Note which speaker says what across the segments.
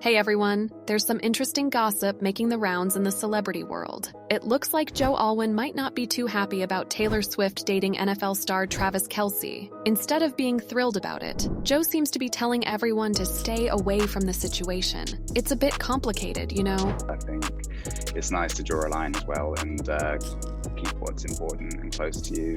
Speaker 1: Hey everyone, there's some interesting gossip making the rounds in the celebrity world. It looks like Joe Alwyn might not be too happy about Taylor Swift dating NFL star Travis Kelce. Instead of being thrilled about it, Joe seems to be telling everyone to stay away from the situation. It's a bit complicated, you know?
Speaker 2: I think it's nice to draw a line as well and keep what's important and close to you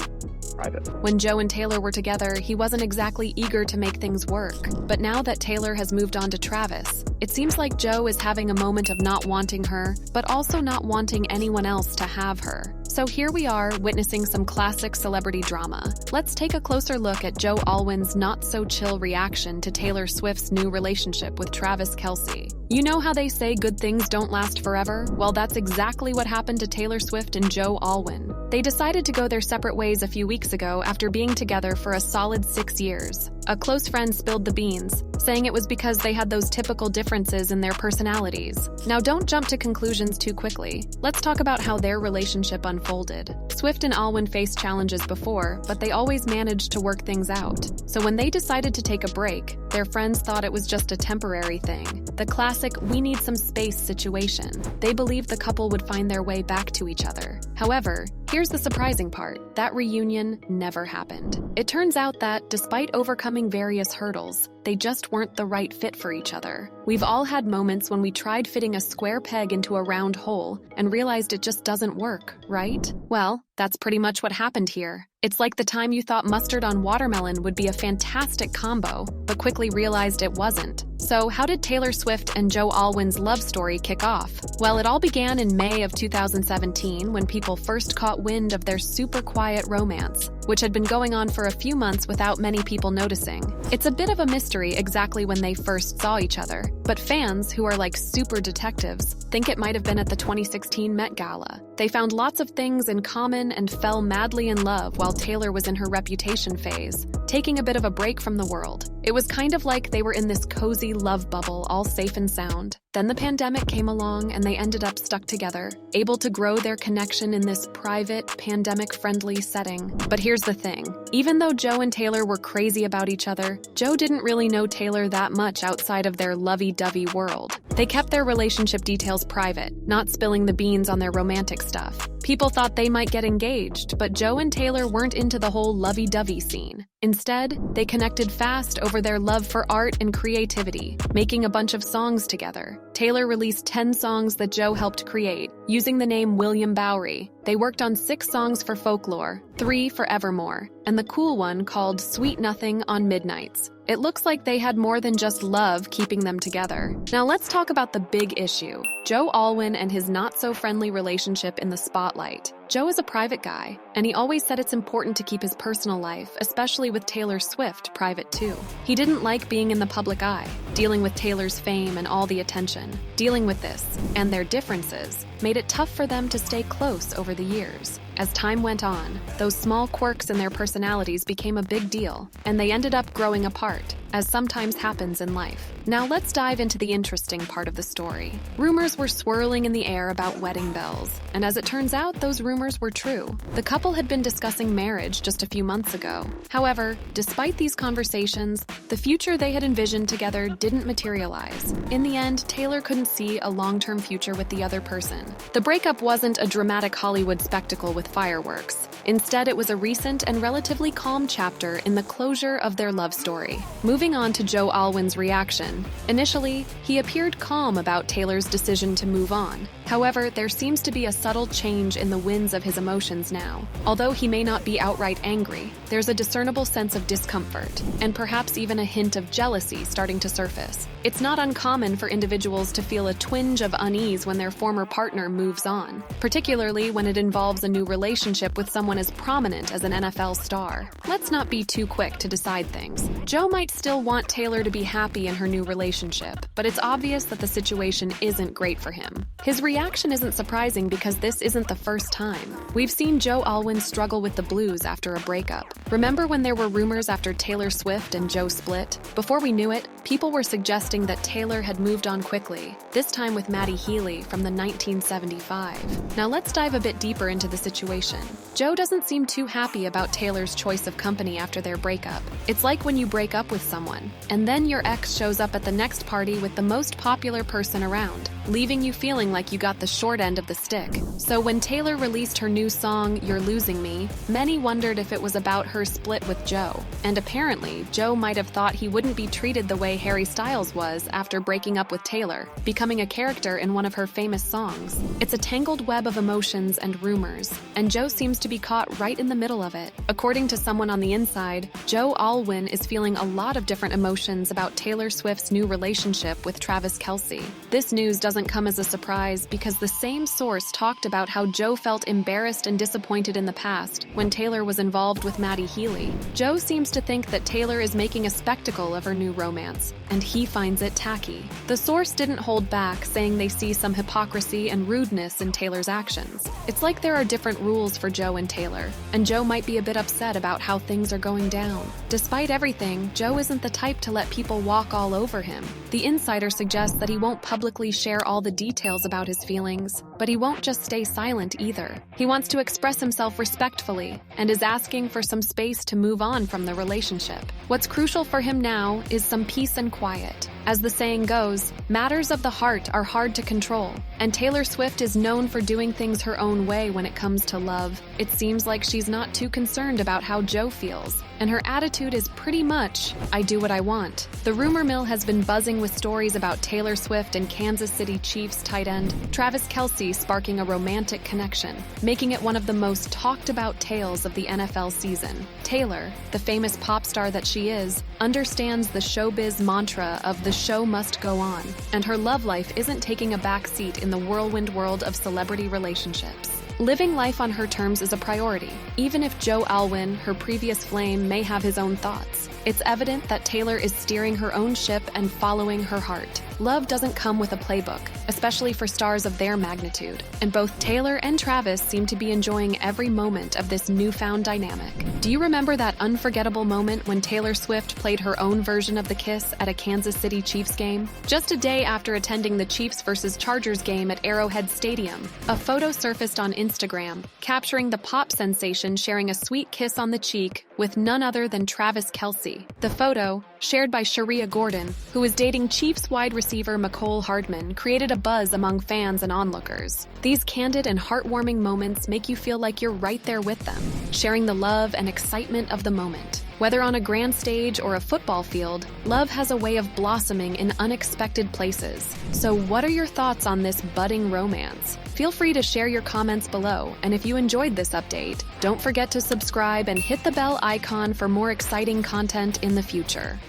Speaker 2: private.
Speaker 1: When Joe and Taylor were together, he wasn't exactly eager to make things work. But now that Taylor has moved on to Travis, it seems like Joe is having a moment of not wanting her, but also not wanting anyone else to have her. So here we are, witnessing some classic celebrity drama. Let's take a closer look at Joe Alwyn's not-so-chill reaction to Taylor Swift's new relationship with Travis Kelce. You know how they say good things don't last forever? Well, that's exactly what happened to Taylor Swift and Joe Alwyn. They decided to go their separate ways a few weeks ago after being together for a solid 6 years. A close friend spilled the beans, saying it was because they had those typical differences in their personalities. Now don't jump to conclusions too quickly. Let's talk about how their relationship unfolded. Swift and Alwyn faced challenges before, but they always managed to work things out. So when they decided to take a break, their friends thought it was just a temporary thing. The classic "we need some space" situation. They believed the couple would find their way back to each other. However, here's the surprising part. That reunion never happened. It turns out that, despite overcoming various hurdles, they just weren't the right fit for each other. We've all had moments when we tried fitting a square peg into a round hole and realized it just doesn't work, right? Well, that's pretty much what happened here. It's like the time you thought mustard on watermelon would be a fantastic combo, but quickly realized it wasn't. So how did Taylor Swift and Joe Alwyn's love story kick off? Well, it all began in May of 2017 when people first caught wind of their super quiet romance, which had been going on for a few months without many people noticing. It's a bit of a mystery exactly when they first saw each other, but fans, who are like super detectives, think it might have been at the 2016 Met Gala. They found lots of things in common and fell madly in love while Taylor was in her reputation phase, taking a bit of a break from the world. It was kind of like they were in this cozy love bubble, all safe and sound. Then the pandemic came along and they ended up stuck together, able to grow their connection in this private, pandemic-friendly setting. But here's the thing. Even though Joe and Taylor were crazy about each other, Joe didn't really know Taylor that much outside of their lovey-dovey world. They kept their relationship details private, not spilling the beans on their romantic stuff. People thought they might get engaged, but Joe and Taylor weren't into the whole lovey-dovey scene. Instead, they connected fast over their love for art and creativity, making a bunch of songs together. Taylor released 10 songs that Joe helped create, using the name William Bowery. They worked on 6 songs for Folklore, 3 for Evermore, and the cool one called Sweet Nothing on Midnights. It looks like they had more than just love keeping them together. Now let's talk about the big issue. Joe Alwyn and his not-so-friendly relationship in the spotlight. Joe is a private guy, and he always said it's important to keep his personal life, especially with Taylor Swift, private too. He didn't like being in the public eye, dealing with Taylor's fame and all the attention. Dealing with this, and their differences, made it tough for them to stay close over the years. As time went on, those small quirks in their personalities became a big deal, and they ended up growing apart, as sometimes happens in life. Now let's dive into the interesting part of the story. Rumors were swirling in the air about wedding bells, and as it turns out, those rumors were true. The couple had been discussing marriage just a few months ago. However, despite these conversations, the future they had envisioned together didn't materialize. In the end, Taylor couldn't see a long-term future with the other person. The breakup wasn't a dramatic Hollywood spectacle with fireworks. Instead, it was a recent and relatively calm chapter in the closure of their love story. Moving on to Joe Alwyn's reaction. Initially, he appeared calm about Taylor's decision to move on. However, there seems to be a subtle change in the winds of his emotions now. Although he may not be outright angry, there's a discernible sense of discomfort, and perhaps even a hint of jealousy starting to surface. It's not uncommon for individuals to feel a twinge of unease when their former partner moves on, particularly when it involves a new relationship with someone as prominent as an NFL star. Let's not be too quick to decide things. Joe might still want Taylor to be happy in her new relationship, but it's obvious that the situation isn't great for him. His reaction isn't surprising because this isn't the first time. We've seen Joe Alwyn struggle with the blues after a breakup. Remember when there were rumors after Taylor Swift and Joe split? Before we knew it, people were suggesting that Taylor had moved on quickly, this time with Maddie Healy from the 1975. Now let's dive a bit deeper into the situation. Joe doesn't seem too happy about Taylor's choice of company after their breakup. It's like when you break up with someone, someone, and then your ex shows up at the next party with the most popular person around, leaving you feeling like you got the short end of the stick. So when Taylor released her new song, You're Losing Me, many wondered if it was about her split with Joe. And apparently, Joe might have thought he wouldn't be treated the way Harry Styles was after breaking up with Taylor, becoming a character in one of her famous songs. It's a tangled web of emotions and rumors, and Joe seems to be caught right in the middle of it. According to someone on the inside, Joe Alwyn is feeling a lot of different emotions about Taylor Swift's new relationship with Travis Kelce. This news doesn't come as a surprise because the same source talked about how Joe felt embarrassed and disappointed in the past when Taylor was involved with Maddie Healy. Joe seems to think that Taylor is making a spectacle of her new romance, and he finds it tacky. The source didn't hold back, saying they see some hypocrisy and rudeness in Taylor's actions. It's like there are different rules for Joe and Taylor, and Joe might be a bit upset about how things are going down. Despite everything, Joe isn't the type to let people walk all over him. The insider suggests that he won't publicly share all the details about his feelings, but he won't just stay silent either. He wants to express himself respectfully and is asking for some space to move on from the relationship. What's crucial for him now is some peace and quiet. As the saying goes, matters of the heart are hard to control, and Taylor Swift is known for doing things her own way when it comes to love. It seems like she's not too concerned about how Joe feels, and her attitude is pretty much, I do what I want. The rumor mill has been buzzing with stories about Taylor Swift and Kansas City Chiefs tight end Travis Kelce sparking a romantic connection, making it one of the most talked about tales of the NFL season. Taylor, the famous pop star that she is, understands the showbiz mantra of the show must go on, and her love life isn't taking a back seat in the whirlwind world of celebrity relationships. Living life on her terms is a priority, even if Joe Alwyn, her previous flame, may have his own thoughts. It's evident that Taylor is steering her own ship and following her heart. Love doesn't come with a playbook, especially for stars of their magnitude, and both Taylor and Travis seem to be enjoying every moment of this newfound dynamic. Do you remember that unforgettable moment when Taylor Swift played her own version of the kiss at a Kansas City Chiefs game? Just a day after attending the Chiefs vs. Chargers game at Arrowhead Stadium, a photo surfaced on Instagram, capturing the pop sensation sharing a sweet kiss on the cheek with none other than Travis Kelce. The photo, shared by Sharia Gordon, who is dating Chiefs wide receiver Mecole Hardman, created a buzz among fans and onlookers. These candid and heartwarming moments make you feel like you're right there with them, sharing the love and excitement of the moment. Whether on a grand stage or a football field, love has a way of blossoming in unexpected places. So what are your thoughts on this budding romance? Feel free to share your comments below, and if you enjoyed this update, don't forget to subscribe and hit the bell icon for more exciting content in the future.